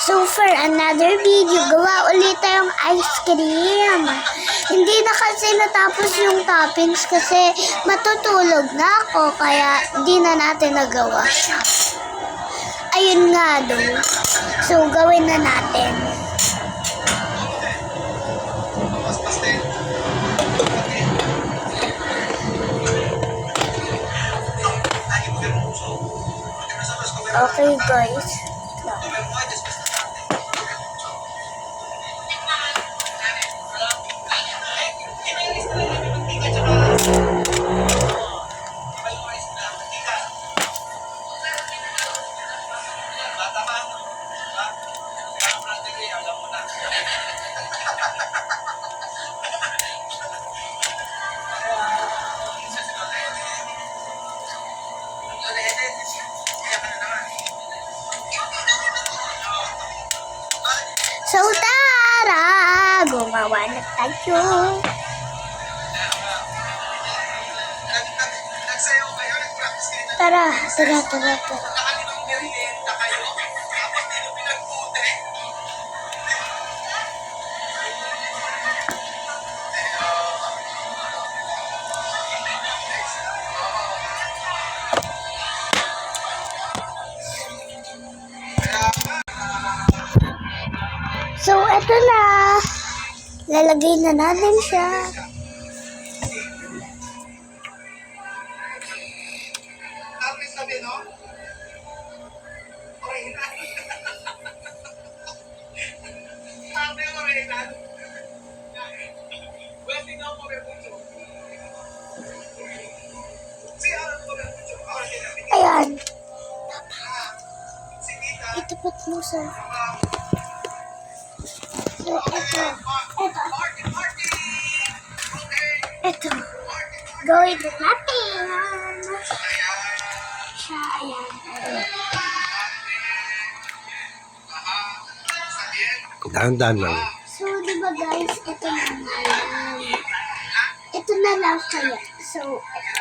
So for another video, gawa ulit tayong ice cream. Hindi na kasi natapos yung toppings kasi matutulog na ako kaya hindi na natin nagawa siya. Ayun nga do. So gawin na natin. Okay guys. So tara, gumawa na tayo. Tara. So, eto na. Lalagay na natin siya. Ayan. Itapat mo sa... So, ito. Gawin na natin. Siya, ayan. Dahan-dahan lang. So, di ba guys, ito na lang. Ito na lang kaya. So, ito.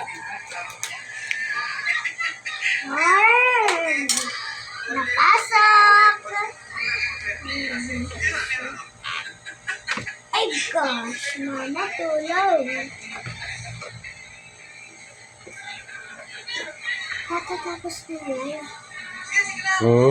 Napasok! Ay gosh, mama tulog. Katatapos na yun. Oo.